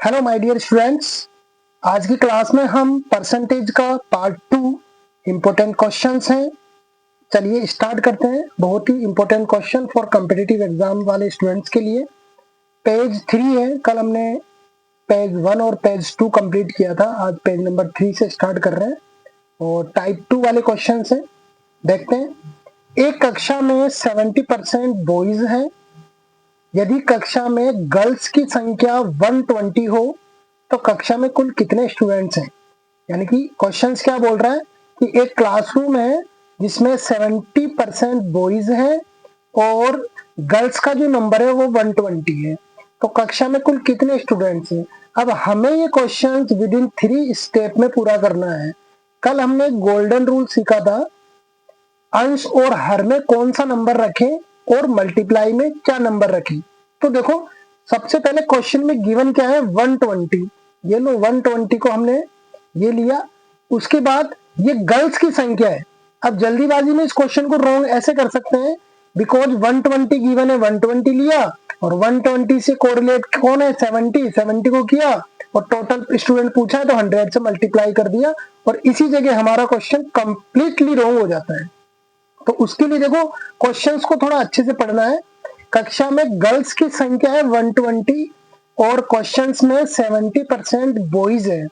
Hello my dear students, आज की class में हम परसेंटेज का पार्ट 2 इम्पोर्टेंट क्वेश्चंस हैं। चलिए स्टार्ट करते हैं। बहुत ही important question for competitive exam वाले स्टूडेंट्स के लिए। पेज 3 है। कल हमने पेज 1 और पेज 2 कंप्लीट किया था। आज पेज नंबर 3 से स्टार्ट कर रहे हैं और टाइप 2 वाले क्वेश्चन हैं। देखते हैं। एक कक्षा में 70% बॉयज हैं। यदि कक्षा में गर्ल्स की संख्या 120 हो तो कक्षा में कुल कितने स्टूडेंट्स हैं। यानी कि क्वेश्चंस क्या बोल रहा है कि एक क्लासरूम है जिसमें 70% बॉयज हैं और गर्ल्स का जो नंबर है वो 120 है, तो कक्षा में कुल कितने स्टूडेंट्स हैं। अब हमें ये क्वेश्चंस विद इन 3 स्टेप में पूरा करना है। कल हमने गोल्डन रूल सीखा था, अंश और हर में कौन सा नंबर रखें और मल्टीप्लाई में क्या नंबर रखें। तो देखो, सबसे पहले क्वेश्चन में गिवन क्या है 120। ये लो 120 को हमने ये लिया। उसके बाद ये गर्ल्स की संख्या है। अब जल्दीबाजी में इस क्वेश्चन को रॉन्ग ऐसे कर सकते हैं, बिकॉज 120 गिवन है 120 लिया और 120 से कोरिलेट कौन है 70 को किया और टोटल स्टूडेंट पूछा है तो 100 से मल्टीप्लाई कर दिया और इसी जगह हमारा क्वेश्चन कंप्लीटली रॉन्ग हो जाता है। तो उसके लिए देखो, क्वेश्चंस को थोड़ा अच्छे से पढ़ना है। कक्षा में गर्ल्स की संख्या है 120 और क्वेश्चंस में 70% बॉयज है।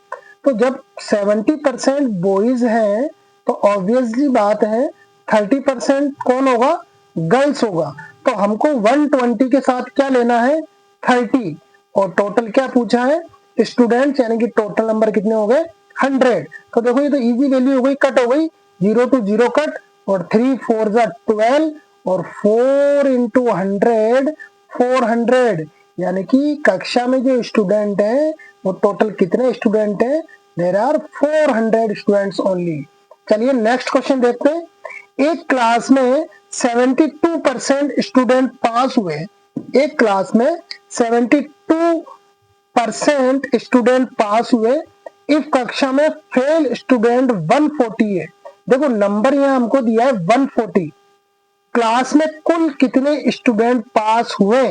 तो जब 70% बॉयज हैं तो ऑब्वियसली बात है 30% कौन होगा, गर्ल्स होगा। तो हमको 120 के साथ क्या लेना है 30 और टोटल क्या पूछा है स्टूडेंट्स, यानी कि टोटल नंबर कितने हो गए 100। तो देखो ये तो इजी वैल्यू हो गई, कट हो गई, 0 to 0 कट और 3 4 12 और 4 into 100 400, यानी कि कक्षा में जो स्टूडेंट है वो टोटल कितने स्टूडेंट है, देयर आर 400 स्टूडेंट्स ओनली। चलिए नेक्स्ट क्वेश्चन देखते हैं। एक क्लास में 72% स्टूडेंट पास हुए। एक क्लास में 72% स्टूडेंट पास हुए। इस कक्षा में फेल स्टूडेंट 140 है। देखो नंबर यहाँ हमको दिया है 140। क्लास में कुल कितने स्टूडेंट पास हुए।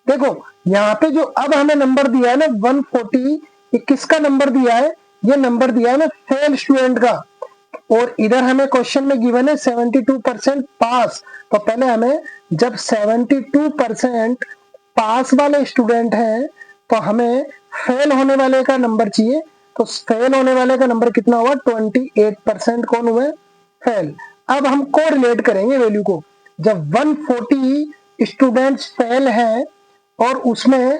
देखो यहाँ पे जो अब हमें नंबर दिया है ना 140, ये किसका नंबर दिया है, ये नंबर दिया है ना फेल स्टूडेंट का। और इधर हमें क्वेश्चन में गिवन है 72% पास। तो पहले हमें जब 72% पास वाले स्टूडेंट हैं तो हमें फेल होने वाले का नंबर चाहिए। तो फेल होने वाले का नंबर कितना हुआ 28% कौन हुए फेल। अब हम को रिलेट करेंगे वैल्यू को। जब 140 स्टूडेंट्स फेल हैं और उसमें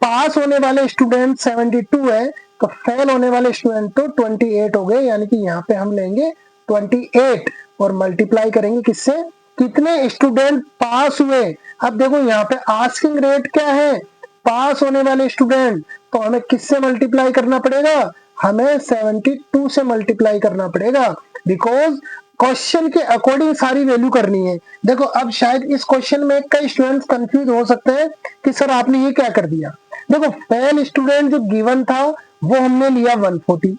पास होने वाले स्टूडेंट 72 है तो फेल होने वाले स्टूडेंट तो 28 हो गए, यानी कि यहाँ पे हम लेंगे 28 और मल्टीप्लाई करेंगे किससे, कितने स्टूडेंट पास हुए। अब देखो यहाँ पे आस्किंग रेट क्या है, पास होने वाले स्टूडेंट, तो हमें किससे मल्टीप्लाई करना पड़ेगा, हमें 72 से मल्टीप्लाई करना पड़ेगा, बिकॉज क्वेश्चन के अकॉर्डिंग सारी वैल्यू करनी है। देखो अब शायद इस क्वेश्चन में कई स्टूडेंट्स कंफ्यूज हो सकते हैं कि सर आपने ये क्या कर दिया। देखो फेल स्टूडेंट जो गिवन था वो हमने लिया 140।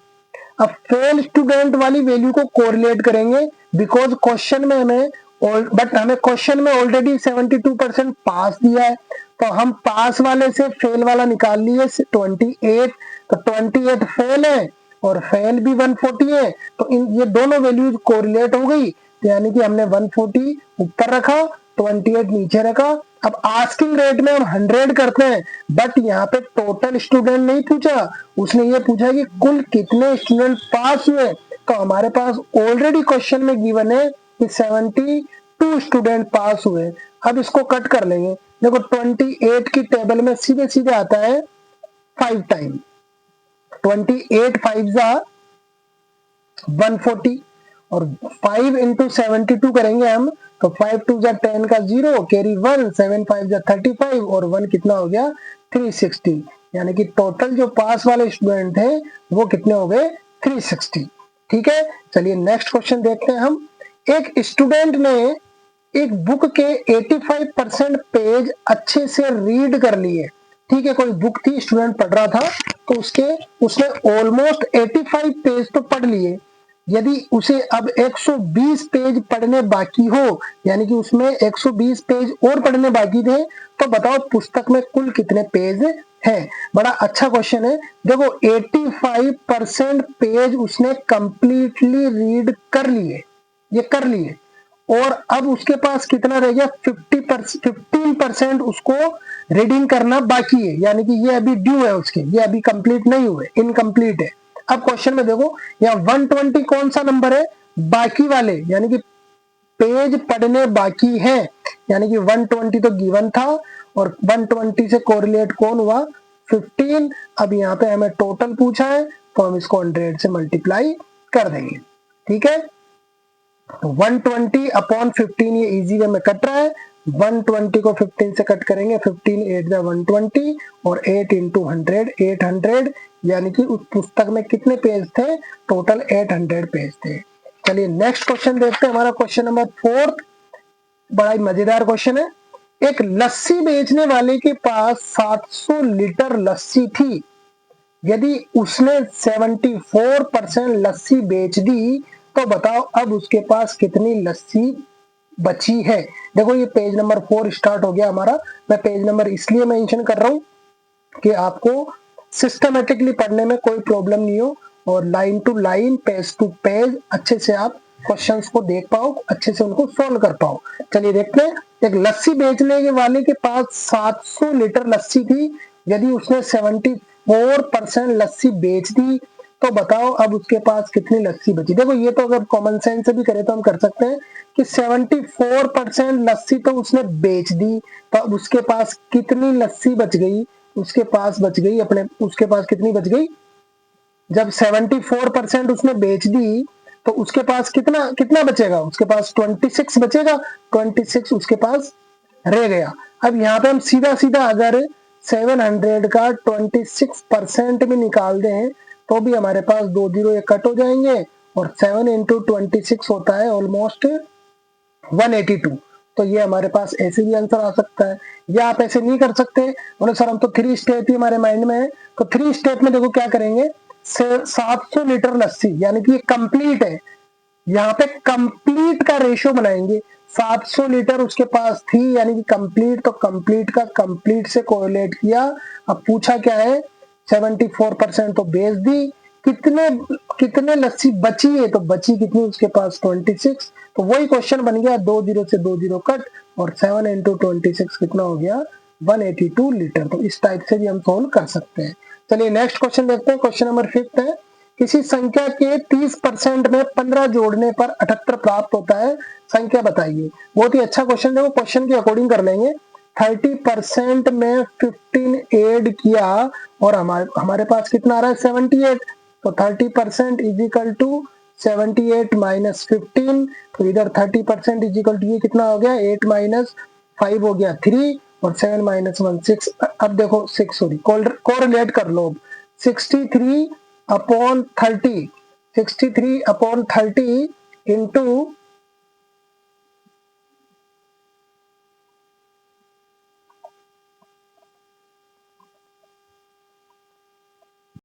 अब फेल स्टूडेंट वाली वैल्यू को कोरिलेट करेंगे, बिकॉज क्वेश्चन में हमें क्वेश्चन में ऑलरेडी 72% पास दिया है, तो हम पास वाले से फेल वाला निकाल लिए 28। तो 28 फेल है और फेल भी 140 है, तो ये दोनों वैल्यूज कोरिलेट हो गई। तो यानी कि हमने 140 ऊपर रखा 28 नीचे रखा। अब आस्किंग रेट में हम 100 करते हैं, बट यहाँ पे टोटल स्टूडेंट नहीं पूछा, उसने ये पूछा कि कुल कितने स्टूडेंट पास हुए। तो हमारे पास ऑलरेडी क्वेश्चन में गिवन है कि 72 स्टूडेंट पास हुए। अब इसको कट कर लेंगे। देखो 28 की टेबल में सीधे सीधे आता है 5 टाइम, 28 5 जा 140 और 5 इंटू 72 करेंगे हम तो 5 2 जा 10 का 0 कैरी 1, 7 5 जा 35 और 1 कितना हो गया 360। यानी कि टोटल जो पास वाले स्टूडेंट थे वो कितने हो गए 360। ठीक है, चलिए नेक्स्ट क्वेश्चन देखते हैं हम। एक स्टूडेंट ने एक बुक के 85% पेज अच्छे से रीड कर लिए। ठीक है, कोई बुक थी, स्टूडेंट पढ़ रहा था तो उसने ऑलमोस्ट 85 पेज तो पढ़ लिए। यदि उसे अब 120 पेज पढ़ने बाकी हो, यानी कि उसमें 120 पेज और पढ़ने बाकी थे, तो बताओ पुस्तक में कुल कितने पेज है। बड़ा अच्छा क्वेश्चन है। देखो 85% पेज उसने कंप्लीटली रीड कर लिए, ये कर लिए, और अब उसके पास कितना रह गया 15% उसको रीडिंग करना बाकी है, यानी कि ये अभी ड्यू है उसके, ये अभी कंप्लीट नहीं हुए, इनकम्प्लीट है। अब क्वेश्चन में देखो यहाँ 120 कौन सा नंबर है, बाकी वाले, यानी कि पेज पढ़ने बाकी है, यानी कि 120 तो गिवन था और 120 से कोरिलेट कौन हुआ 15। अब यहाँ पे हमें टोटल पूछा है तो हम इसको 100 से मल्टीप्लाई कर देंगे, ठीक है। 120 अपॉन 15 ये इजी वे में कट रहा है, 120 को 15 से कट करेंगे, 15 8 120 और 8 इंटू 100 800, यानी कि उस पुस्तक में कितने पेज थे, टोटल 800 पेज थे। चलिए नेक्स्ट क्वेश्चन देखते हैं, हमारा क्वेश्चन नंबर 4, बड़ा ही मजेदार क्वेश्चन है। एक लस्सी बेचने वाले के पास 700 लीटर लस्सी थी, यदि उसने 74% लस्सी बेच दी तो बताओ अब उसके पास कितनी लस्सी बची है। देखो ये पेज नंबर 4 स्टार्ट हो गया हमारा। मैं पेज नंबर इसलिए मेंशन कर रहा हूं कि आपको सिस्टमेटिकली पढ़ने में कोई प्रॉब्लम नहीं हो और line to line page to page अच्छे से आप क्वेश्चंस को देख पाओ, अच्छे से उनको सॉल्व कर पाओ। चलिए देखते हैं, एक लस्सी बेचने के वाले के पास 700 लीटर लस्सी थी, यदि उसने 74% लस्सी बेच दी तो बताओ अब उसके पास कितनी लस्सी बची। देखो ये तो अगर कॉमन सेंस से भी करें तो हम कर सकते हैं कि 74% लस्सी तो उसने बेच दी, तो अब उसके पास कितनी लस्सी बच गई, उसके पास बच गई अपने, उसके पास कितनी बच गई, जब 74% उसने बेच दी तो उसके पास कितना कितना बचेगा, उसके पास 26 बचेगा, 26 उसके पास रह गया। अब यहाँ पे हम सीधा सीधा अगर 700 का 26% भी निकाल दें तो भी हमारे पास 2 जीरो कट हो जाएंगे और 7 इंटू 26 होता है ऑलमोस्ट 182। तो ये हमारे पास ऐसे भी आंसर आ सकता है, या आप ऐसे नहीं कर सकते बोले सर हम तो 3 स्टेप ही हमारे माइंड में है, तो 3 स्टेप में देखो क्या करेंगे, 700 लीटर लस्सी यानी कि ये कंप्लीट है, यहाँ पे कंप्लीट का रेशियो बनाएंगे। 700 लीटर उसके पास थी यानी कि कंप्लीट, तो कंप्लीट का कंप्लीट से कोरिलेट किया। अब पूछा क्या है, 74% तो बेच दी, कितने कितने लस्सी बची है, तो बची कितनी उसके पास 26। तो वही क्वेश्चन बन गया, 2 जीरो से 2 जीरो कट और 7 इंटू 26 कितना हो गया 182 लीटर। तो इस टाइप से भी हम सोल्व कर सकते हैं। चलिए नेक्स्ट क्वेश्चन देखते हैं, क्वेश्चन नंबर 5 है, किसी संख्या के 30% में 15 जोड़ने पर 78 प्राप्त होता है, संख्या बताइए। बहुत ही अच्छा क्वेश्चन है, वो क्वेश्चन के अकॉर्डिंग कर लेंगे। 30% में 15 ऐड किया और हमारे पास कितना आ रहा है 78, तो 30% इज इक्वल टू 78 माइनस 15, तो इधर 30% इज इक्वल टू ये कितना हो गया 8 माइनस 5 हो गया 3 और 7 माइनस 1 6। अब देखो 6 सॉरी कोरिलेट कर लो, 63 अपॉन 30, 63 अपॉन 30 इंटू